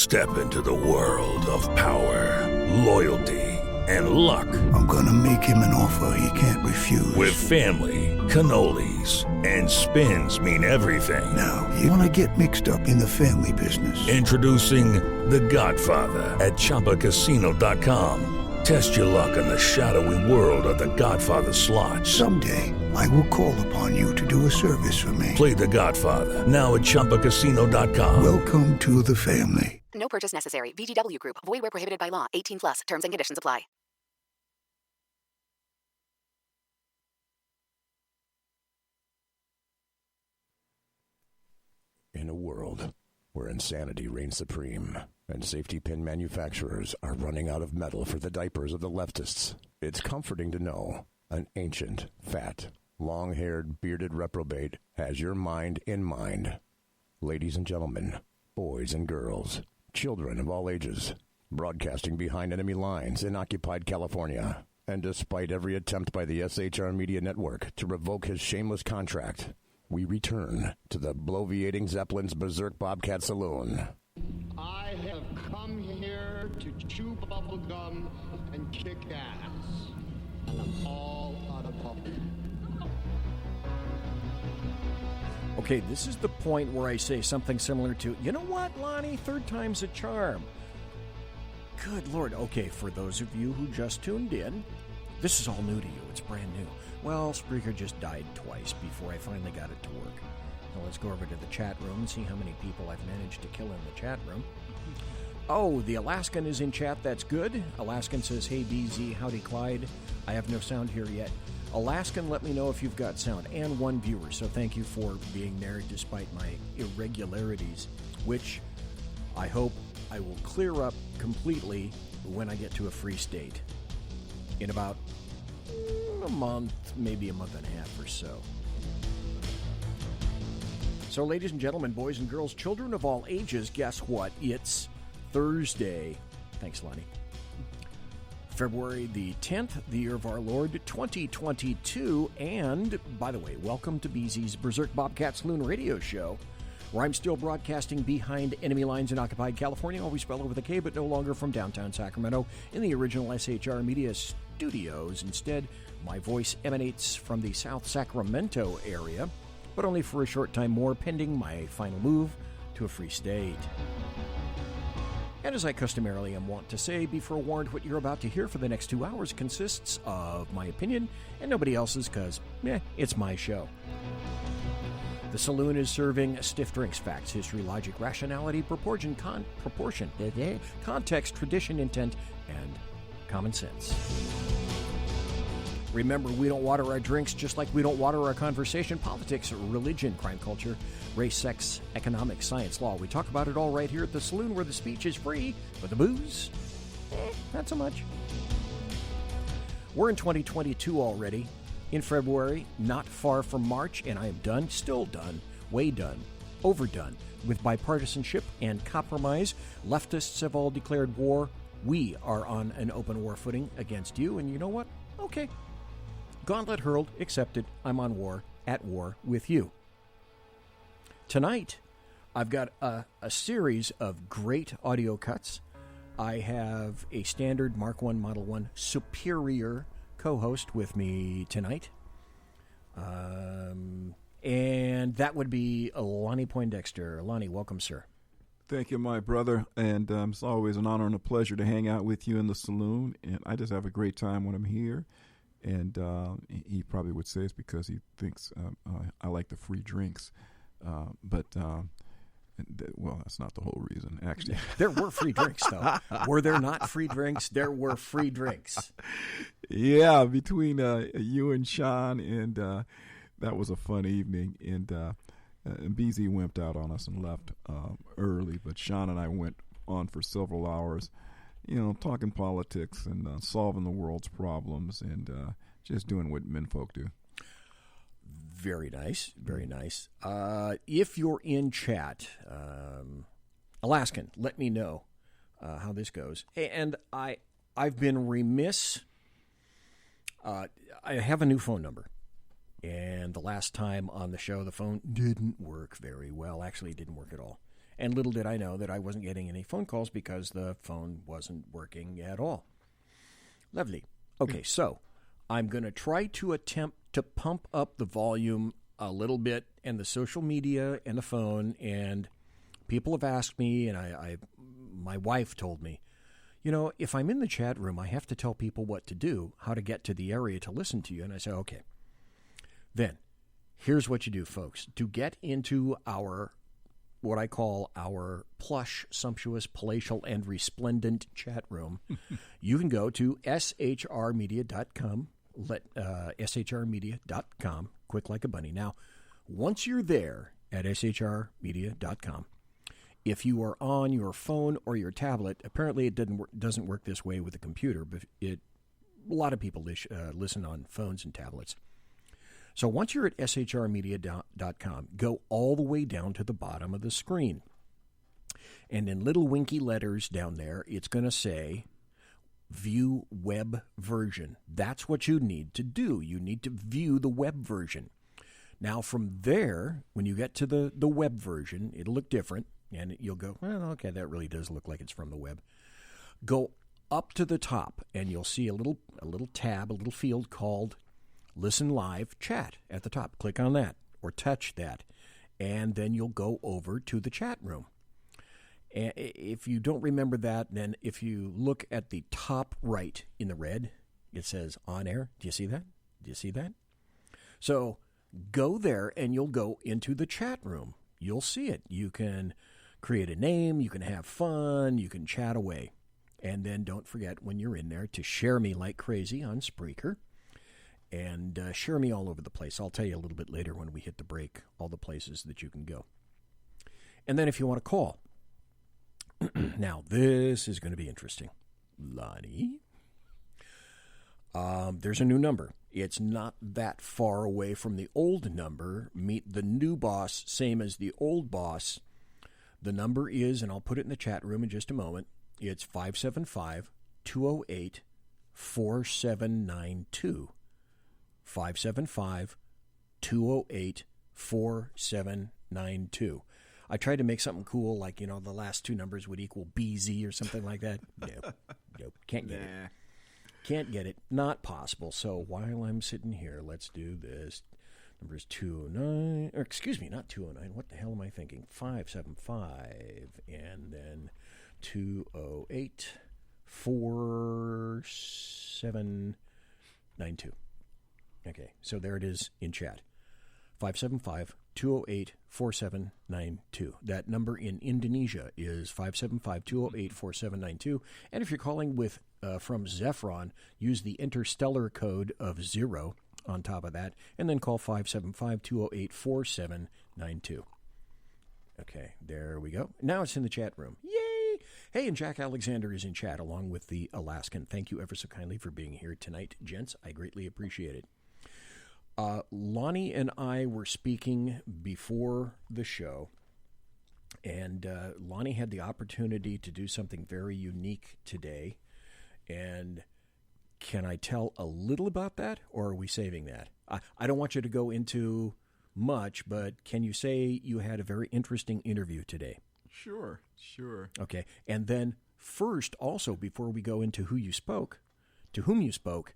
Step into the world of power, loyalty, and luck. I'm gonna make him an offer he can't refuse. With family, cannolis, and spins mean everything. Now, you wanna get mixed up in the family business. Introducing The Godfather at ChumbaCasino.com. Test your luck in the shadowy world of The Godfather slot. Someday, I will call upon you to do a service for me. Play The Godfather now at ChumbaCasino.com. Welcome to the family. No purchase necessary. VGW Group. Void where prohibited by law. 18 plus. Terms and conditions apply. In a world where insanity reigns supreme and safety pin manufacturers are running out of metal for the diapers of the leftists, it's comforting to know an ancient, fat, long-haired, bearded reprobate has your mind in mind. Ladies and gentlemen, boys and girls, children of all ages, broadcasting behind enemy lines in occupied California, and despite every attempt by the SHR Media Network to revoke his shameless contract, we return to the bloviating Zeppelin's Berserk Bobcat Saloon. I have come here to chew bubble gum and kick ass, and I'm all out of bubble. Okay, this is the point where I say something similar to, you know what, Lonnie, third time's a charm. Good Lord. Okay, for those of you who just tuned in, this is all new to you. It's brand new. Well, Spreaker just died twice before I finally got it to work. So let's go over to the chat room and see how many people I've managed to kill in the chat room. Oh, the Alaskan is in chat. That's good. Alaskan says, hey, BZ, howdy, Clyde. I have no sound here yet. Alaskan, let me know if you've got sound. And one viewer, so thank you for being there despite my irregularities, which I hope I will clear up completely when I get to a free state in about a month, maybe a month and a half or so. So, ladies and gentlemen, boys and girls, children of all ages, guess what? It's Thursday. Thanks, Lonnie. February the 10th, the year of our Lord, 2022. And, by the way, welcome to BZ's Berserk Bobcat Saloon radio show, where I'm still broadcasting behind enemy lines in occupied California, always spelled with a K, but no longer from downtown Sacramento in the original SHR Media studios. Instead, my voice emanates from the South Sacramento area, but only for a short time more, pending my final move to a free state. And as I customarily am wont to say, be forewarned, what you're about to hear for the next 2 hours consists of my opinion and nobody else's, because, it's my show. The Saloon is serving stiff drinks, facts, history, logic, rationality, proportion, context, tradition, intent, and common sense. Remember, we don't water our drinks just like we don't water our conversation, politics, religion, crime culture, race, sex, economics, science, law. We talk about it all right here at the Saloon, where the speech is free, but the booze, not so much. We're in 2022 already. In February, not far from March, and I am done, still done, way done, overdone with bipartisanship and compromise. Leftists have all declared war. We are on an open war footing against you, and you know what? Okay. Gauntlet hurled, accepted. I'm on war, at war with you. Tonight, I've got a series of great audio cuts. I have a standard Mark I Model 1 Superior co-host with me tonight. And that would be Lonnie Poindexter. Lonnie, welcome, sir. Thank you, my brother. And it's always an honor and a pleasure to hang out with you in the Saloon. And I just have a great time when I'm here. And he probably would say it's because he thinks I like the free drinks. Well, that's not the whole reason, actually. There were free drinks, though. Were there not free drinks? There were free drinks. Yeah, between you and Sean, and that was a fun evening. And BZ wimped out on us and left early, but Sean and I went on for several hours, talking politics and solving the world's problems and just doing what menfolk do. Very nice, very nice. If you're in chat, Alaskan, let me know how this goes. Hey, and I've been remiss. I have a new phone number, and the last time on the show, the phone didn't work very well. Actually, it didn't work at all. And little did I know that I wasn't getting any phone calls because the phone wasn't working at all. Lovely. Okay, so I'm going to try to attempt to pump up the volume a little bit and the social media and the phone. And people have asked me, and my wife told me, if I'm in the chat room, I have to tell people what to do, how to get to the area to listen to you. And I said, okay. Then, here's what you do, folks. To get into what I call our plush, sumptuous, palatial, and resplendent chat room, you can go to shrmedia.com, shrmedia.com, quick like a bunny. Now, once you're there at shrmedia.com, if you are on your phone or your tablet, apparently it doesn't work this way with a computer, but a lot of people listen on phones and tablets. So once you're at shrmedia.com, go all the way down to the bottom of the screen. And in little winky letters down there, it's going to say View Web Version. That's what you need to do. You need to view the web version. Now from there, when you get to the web version, it'll look different. And you'll go, well, okay, that really does look like it's from the web. Go up to the top, and you'll see a little tab, a little field called Listen Live Chat at the top. Click on that or touch that, and then you'll go over to the chat room. And if you don't remember that, then if you look at the top right in the red, it says On Air. Do you see that? Do you see that? So go there, and you'll go into the chat room. You'll see it. You can create a name, you can have fun, you can chat away. And then don't forget when you're in there to share me like crazy on Spreaker and share me all over the place. I'll tell you a little bit later when we hit the break, all the places that you can go. And then if you want to call. Now, this is going to be interesting. Lonnie, there's a new number. It's not that far away from the old number. Meet the new boss, same as the old boss. The number is, and I'll put it in the chat room in just a moment, it's 575-208-4792. 575-208-4792. I tried to make something cool, like, the last two numbers would equal BZ or something like that. Nope, can't get it. Can't get it. Not possible. So while I'm sitting here, let's do this. Number is 209, or excuse me, not 209. What the hell am I thinking? 575, and then 208-4792. Okay, so there it is in chat. 575-208-4792. That number in Indonesia is 575-208-4792. And if you're calling with from Zephron, use the interstellar code of 0 on top of that, and then call 575-208-4792. Okay, there we go. Now it's in the chat room. Yay! Hey, and Jack Alexander is in chat along with the Alaskan. Thank you ever so kindly for being here tonight, gents. I greatly appreciate it. Lonnie and I were speaking before the show, and Lonnie had the opportunity to do something very unique today. And can I tell a little about that, or are we saving that? I don't want you to go into much, but can you say you had a very interesting interview today? Sure. Okay. And then first, also, before we go into to whom you spoke,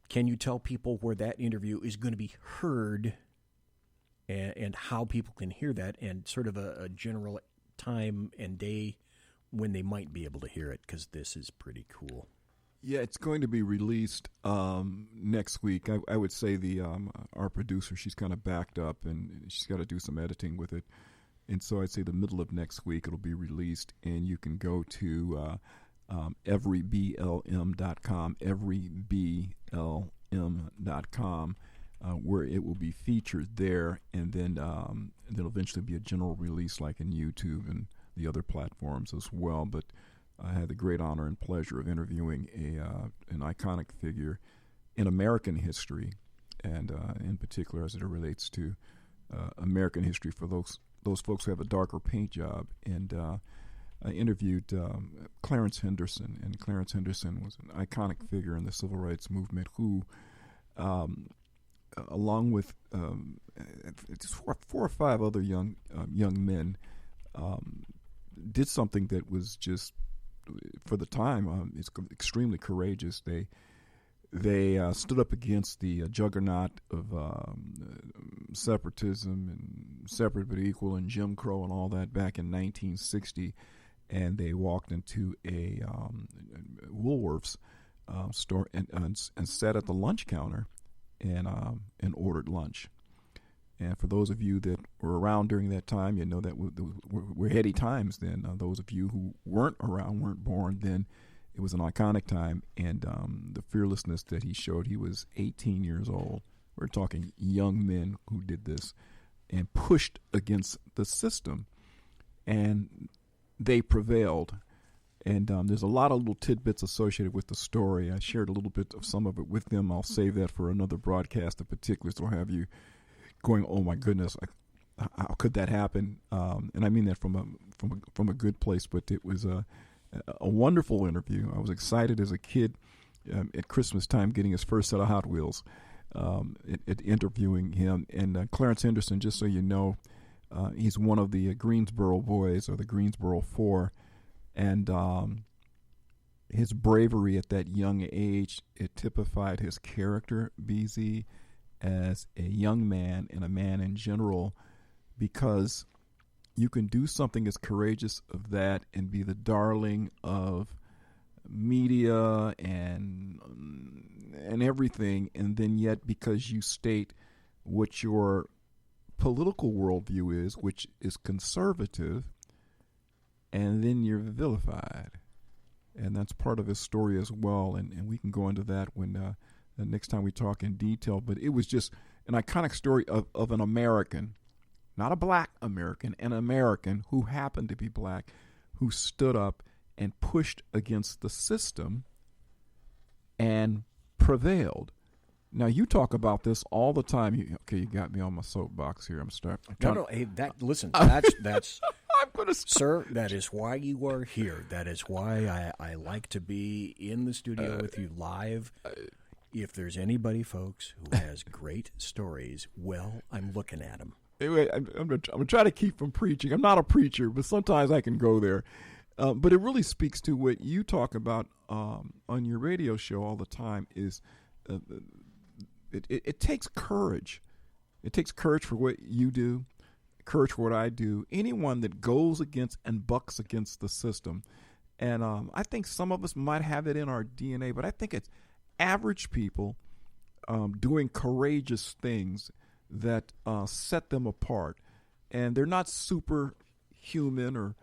can you tell people where that interview is going to be heard and how people can hear that, and sort of a general time and day when they might be able to hear it, because this is pretty cool. Yeah, it's going to be released next week. I would say our producer, she's kind of backed up, and she's got to do some editing with it. And so I'd say the middle of next week it'll be released, and you can go to everyblm.com, everyblm.com, where it will be featured there, and then there'll eventually be a general release like in YouTube and the other platforms as well. But I had the great honor and pleasure of interviewing an iconic figure in American history, and in particular as it relates to American history for those folks who have a darker paint job. And I interviewed Clarence Henderson, and Clarence Henderson was an iconic figure in the civil rights movement who, along with just four or five other young men, did something that was just, for the time, it's extremely courageous. They stood up against the juggernaut of separatism and separate but equal and Jim Crow and all that back in 1960, and they walked into a Woolworths store and sat at the lunch counter and ordered lunch. And for those of you that were around during that time, you know that were heady times then. Those of you who weren't around, weren't born then, it was an iconic time. And the fearlessness that he showed, he was 18 years old. We're talking young men who did this and pushed against the system. And they prevailed. And there's a lot of little tidbits associated with the story. I shared a little bit of some of it with them. I'll save that for another broadcast of particulars. So I'll have you going, oh my goodness, how could that happen? And I mean that from a good place. But it was a wonderful interview. I was excited as a kid at Christmas time getting his first set of Hot Wheels, at interviewing him. And Clarence Henderson, just so you know, he's one of the Greensboro boys, or the Greensboro Four. And his bravery at that young age, it typified his character, BZ, as a young man and a man in general, because you can do something as courageous of that and be the darling of media and everything, and then yet because you state what your political worldview is, which is conservative, and then you're vilified. And that's part of his story as well, and we can go into that when the next time we talk in detail. But it was just an iconic story of an American, not a black American, an American who happened to be black, who stood up and pushed against the system and prevailed. Now, you talk about this all the time. You got me on my soapbox here. Listen, that's I'm going to stop. Sir, that is why you are here. That is why I like to be in the studio with you live. If there's anybody, folks, who has great stories, well, I'm looking at them. Anyway, I'm going to try to keep from preaching. I'm not a preacher, but sometimes I can go there. But it really speaks to what you talk about on your radio show all the time is it takes courage. It takes courage for what you do, courage for what I do. Anyone that goes against and bucks against the system. And I think some of us might have it in our DNA, but I think it's average people doing courageous things that set them apart. And they're not superhuman or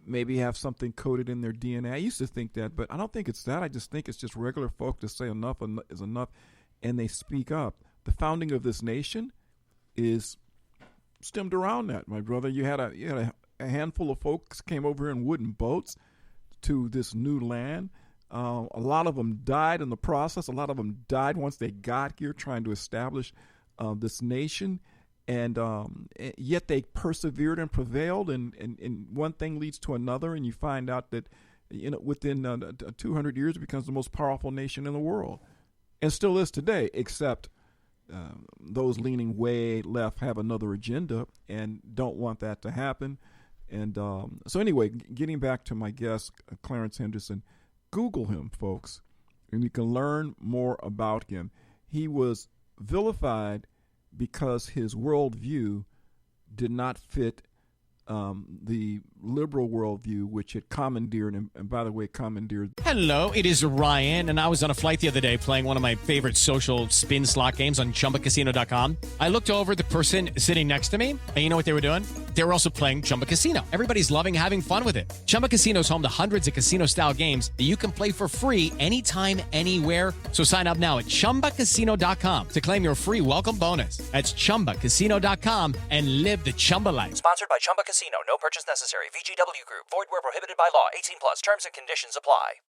maybe have something coded in their DNA. I used to think that, but I don't think it's that. I just think it's just regular folk to say enough is enough, and they speak up. The founding of this nation is stemmed around that, my brother. You had a handful of folks came over in wooden boats to this new land. A lot of them died in the process. A lot of them died once they got here trying to establish this nation. And yet they persevered and prevailed, and one thing leads to another, and you find out that within 200 years it becomes the most powerful nation in the world, and still is today, except those leaning way left have another agenda and don't want that to happen. And so anyway, getting back to my guest, Clarence Henderson, Google him, folks, and you can learn more about him. He was vilified because his worldview did not fit the liberal worldview, which had commandeered, and by the way, commandeered. Hello, it is Ryan, and I was on a flight the other day playing one of my favorite social spin slot games on ChumbaCasino.com. I looked over at the person sitting next to me, and you know what they were doing? They were also playing Chumba Casino. Everybody's loving having fun with it. Chumba Casino is home to hundreds of casino-style games that you can play for free anytime, anywhere. So sign up now at ChumbaCasino.com to claim your free welcome bonus. That's ChumbaCasino.com and live the Chumba life. Sponsored by Chumba Casino. No purchase necessary. VGW Group. Void where prohibited by law. 18+. Terms and conditions apply.